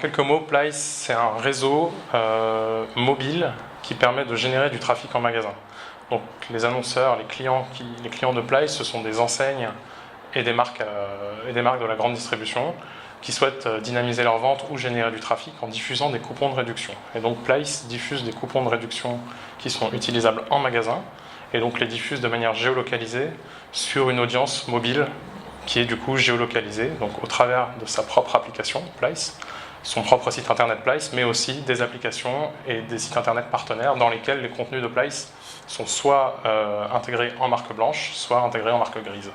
en quelques mots, Plice, c'est un réseau mobile qui permet de générer du trafic en magasin. Donc les annonceurs, les clients de Plice, ce sont des enseignes et des marques de la grande distribution qui souhaitent dynamiser leurs ventes ou générer du trafic en diffusant des coupons de réduction. Et donc Plice diffuse des coupons de réduction qui sont utilisables en magasin et donc les diffuse de manière géolocalisée sur une audience mobile qui est du coup géolocalisée, donc au travers de sa propre application Plice, son propre site internet Plice, mais aussi des applications et des sites internet partenaires dans lesquels les contenus de Plice sont soit intégrés en marque blanche, soit intégrés en marque grise.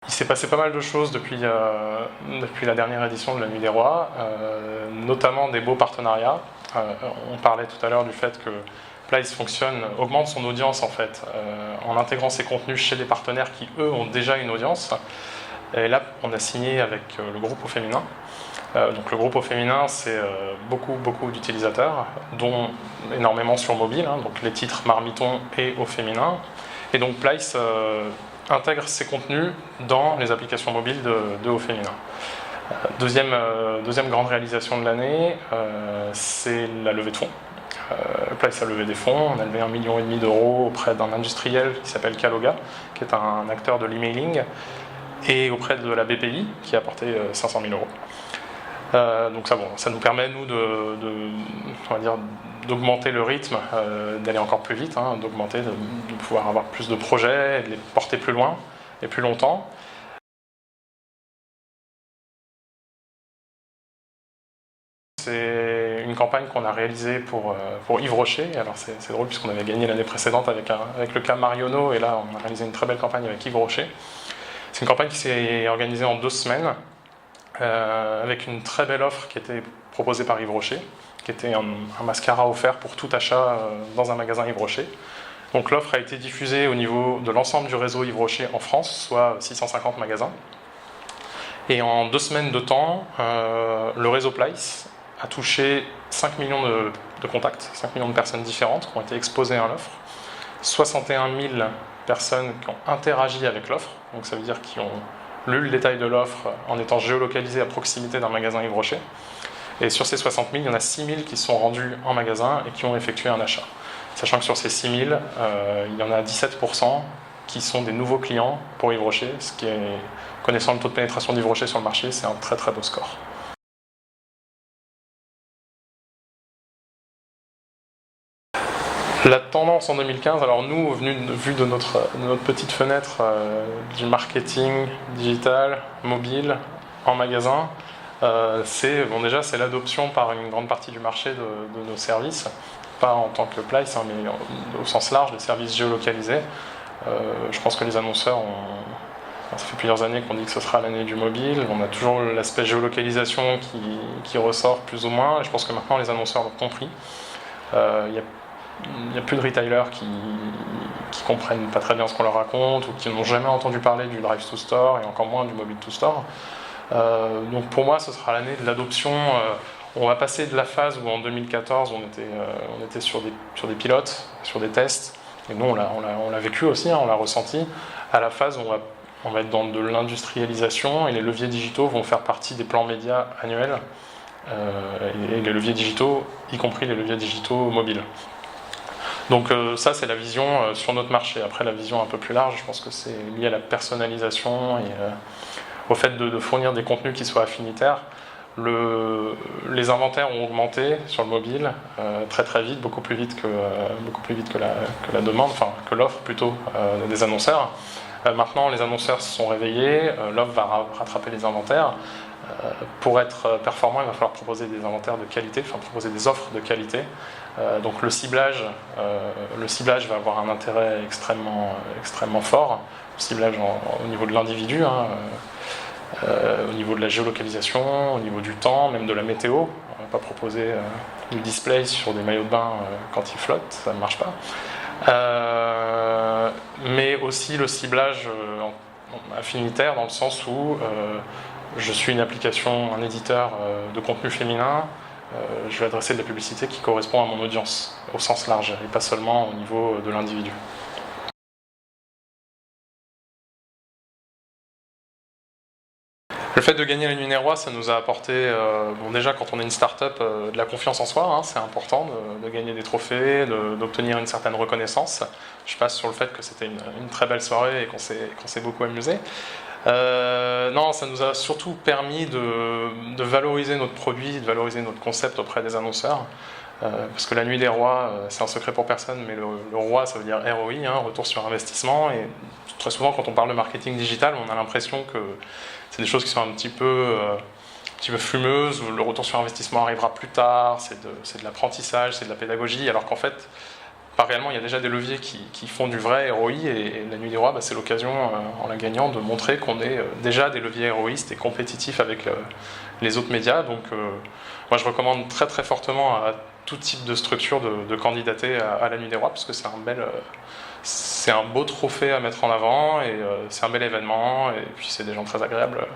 Il s'est passé pas mal de choses depuis la dernière édition de la Nuit des Rois, notamment des beaux partenariats. On parlait tout à l'heure du fait que Plice augmente son audience en fait, en intégrant ses contenus chez des partenaires qui eux ont déjà une audience. Et là, on a signé avec le groupe Au Féminin. Donc le groupe Au Féminin, c'est beaucoup d'utilisateurs, dont énormément sur mobile, hein, donc les titres Marmiton et Au Féminin. Et donc Plice intègre ces contenus dans les applications mobiles de Au Féminin. Deuxième grande réalisation de l'année, c'est la levée de fonds. Plice a levé des fonds, on a levé 1,5 million d'euros auprès d'un industriel qui s'appelle Caloga, qui est un acteur de l'emailing, et auprès de la BPI qui a apporté 500 000 euros. Donc ça nous permet, nous, d'augmenter le rythme, d'aller encore plus vite, hein, de pouvoir avoir plus de projets, et de les porter plus loin et plus longtemps. C'est une campagne qu'on a réalisée pour Yves Rocher. Alors c'est drôle puisqu'on avait gagné l'année précédente avec le cas Marionneau, et là on a réalisé une très belle campagne avec Yves Rocher. C'est une campagne qui s'est organisée en 2 semaines, avec une très belle offre qui était proposée par Yves Rocher, qui était un mascara offert pour tout achat dans un magasin Yves Rocher. Donc l'offre a été diffusée au niveau de l'ensemble du réseau Yves Rocher en France, soit 650 magasins. Et en 2 semaines de temps, le réseau Plice a touché 5 millions de contacts, 5 millions de personnes différentes qui ont été exposées à l'offre, 61 000 personnes qui ont interagi avec l'offre, donc ça veut dire qu'ils ont lu le détail de l'offre en étant géolocalisés à proximité d'un magasin Yves Rocher. Et sur ces 60 000, il y en a 6 000 qui sont rendus en magasin et qui ont effectué un achat. Sachant que sur ces 6 000, il y en a 17% qui sont des nouveaux clients pour Yves Rocher, ce qui est, connaissant le taux de pénétration d'Yves Rocher sur le marché, c'est un très beau score. La tendance en 2015, alors nous, vu de notre petite fenêtre du marketing digital, mobile, en magasin, c'est l'adoption par une grande partie du marché de nos services, pas en tant que Plice, hein, mais au sens large, des services géolocalisés. Je pense que les annonceurs ça fait plusieurs années qu'on dit que ce sera l'année du mobile, on a toujours l'aspect géolocalisation qui ressort plus ou moins, et je pense que maintenant les annonceurs l'ont compris. Il n'y a plus de retailers qui comprennent pas très bien ce qu'on leur raconte ou qui n'ont jamais entendu parler du Drive to Store et encore moins du Mobile to Store. Donc pour moi, ce sera l'année de l'adoption. On va passer de la phase où en 2014 on était sur des pilotes, sur des tests, et nous on l'a vécu aussi, hein, on l'a ressenti, à la phase où on va être dans de l'industrialisation et les leviers digitaux vont faire partie des plans médias annuels, et les leviers digitaux, y compris les leviers digitaux mobiles. Donc ça, c'est la vision sur notre marché. Après, la vision un peu plus large, je pense que c'est lié à la personnalisation et au fait de fournir des contenus qui soient affinitaires. Les inventaires ont augmenté sur le mobile très vite, beaucoup plus vite que la demande, enfin que l'offre plutôt des annonceurs. Maintenant, les annonceurs se sont réveillés, l'offre va rattraper les inventaires. Pour être performant, il va falloir proposer des inventaires de qualité, enfin proposer des offres de qualité. Donc le ciblage va avoir un intérêt extrêmement fort. Le ciblage au niveau de l'individu, hein, au niveau de la géolocalisation, au niveau du temps, même de la météo. On ne va pas proposer du display sur des maillots de bain quand ils flottent, ça ne marche pas. Mais aussi le ciblage affinitaire dans le sens où je suis une application, un éditeur de contenu féminin, je vais adresser de la publicité qui correspond à mon audience au sens large et pas seulement au niveau de l'individu. Le fait de gagner la Nuit des Rois, ça nous a apporté, bon déjà quand on est une start-up, de la confiance en soi, hein, c'est important de gagner des trophées, d'obtenir une certaine reconnaissance. Je passe sur le fait que c'était une très belle soirée et qu'on s'est beaucoup amusé. Non, ça nous a surtout permis de valoriser notre produit, de valoriser notre concept auprès des annonceurs. Parce que la Nuit des Rois, c'est un secret pour personne, mais le roi, ça veut dire ROI, hein, retour sur investissement. Et très souvent, quand on parle de marketing digital, on a l'impression que c'est des choses qui sont un petit peu fumeuses, où le retour sur investissement arrivera plus tard, c'est de l'apprentissage, c'est de la pédagogie, alors qu'en fait, pas réellement, il y a déjà des leviers qui font du vrai ROI, et la Nuit des Rois, bah, c'est l'occasion, en la gagnant, de montrer qu'on est déjà des leviers héroïstes et compétitifs avec les autres médias. Donc moi, je recommande très très fortement à tout type de structure de candidater à la Nuit des Rois, parce que c'est un beau trophée à mettre en avant, et c'est un bel événement, et puis c'est des gens très agréables